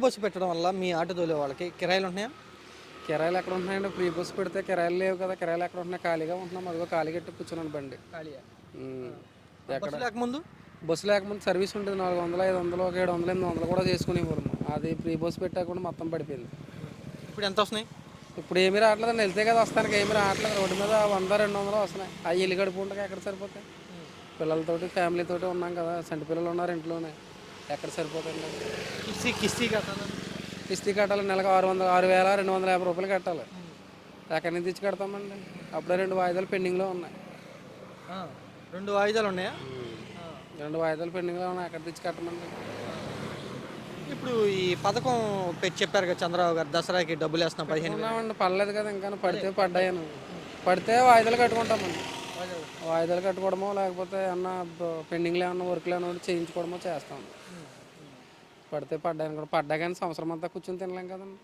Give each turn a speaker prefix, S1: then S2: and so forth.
S1: Bus పెట్టడం వల్ల మీ auto తోలే వాళ్ళకి కిరాయిలు ఉంటున్నాయా?
S2: కిరాయిలు ఎక్కడ ఉంటున్నాయండి? ఫ్రీ బస్సు పెడితే కిరాయిలు లేవు కదా. కిరాయిలు ఎక్కడ ఉంటున్నాయి? ఖాళీగా ఉంటున్నాం. అదిగో ఖాళీగా ఎట్టి కూర్చున్నాను బండి.
S1: ఖాళీయా?
S2: ఉమ్. ఎక్కడ
S1: బస్సు లేకముందు
S2: బస్సు లేకముందు సర్వీస్ ఉంటుంది. 400, 500, ఒక 700, 800 కూడా చేసుకునేవారు. అది ఫ్రీ బస్సు పెట్టాకుండా మొత్తం పడిపోయింది.
S1: ఇప్పుడు ఎంత వస్తున్నాయి?
S2: ఇప్పుడు ఏమీ రావట్లేదండి. వెళ్తే కదా వస్తానికి ఏమీ రావట్లేదు. రోడ్డు మీద 100, 200 వస్తున్నాయి. అవి ఇల్లు గడుపుకుంటే ఎక్కడ సరిపోతాయి? పిల్లలతోటి ఫ్యామిలీతోటి ఉన్నాం కదా. సంటి పిల్లలు ఉన్నారు ఇంట్లోనే. ఎక్కడ సరిపోతుంది?
S1: కిస్తీ కట్టాలి.
S2: కిస్తీ కట్టాలి. నెలకు 6,250 రూపాయలు కట్టాలి. ఎక్కడి నుంచి తెచ్చి కడతామండి? అప్పుడే 2 వాయిదాలు పెండింగ్లో ఉన్నాయి.
S1: 2 వాయిదాలు ఉన్నాయా?
S2: 2 వాయిదాలు పెండింగ్లో ఉన్నాయి. ఎక్కడ తెచ్చి కట్టమండి?
S1: ఇప్పుడు ఈ పథకం పెట్టి చెప్పారు కదా చంద్రబాబు గారు, దసరాకి డబ్బులు వేస్తున్నాం 15,000.
S2: ఉన్నామండి. పడలేదు కదా ఇంకా. పడితే పడ్డాయను. పడితే వాయిదాలు కట్టుకుంటామండి. వాయిదాలు కట్టుకోవడమో లేకపోతే ఏమన్నా పెండింగ్లో ఏమన్నా వర్క్లు ఏమన్నా చేయించుకోవడమో చేస్తాం. పడితే పడ్డాయని కూడా. పడ్డా కానీ సంవత్సరం అంతా కూర్చొని తినలేం కదండి.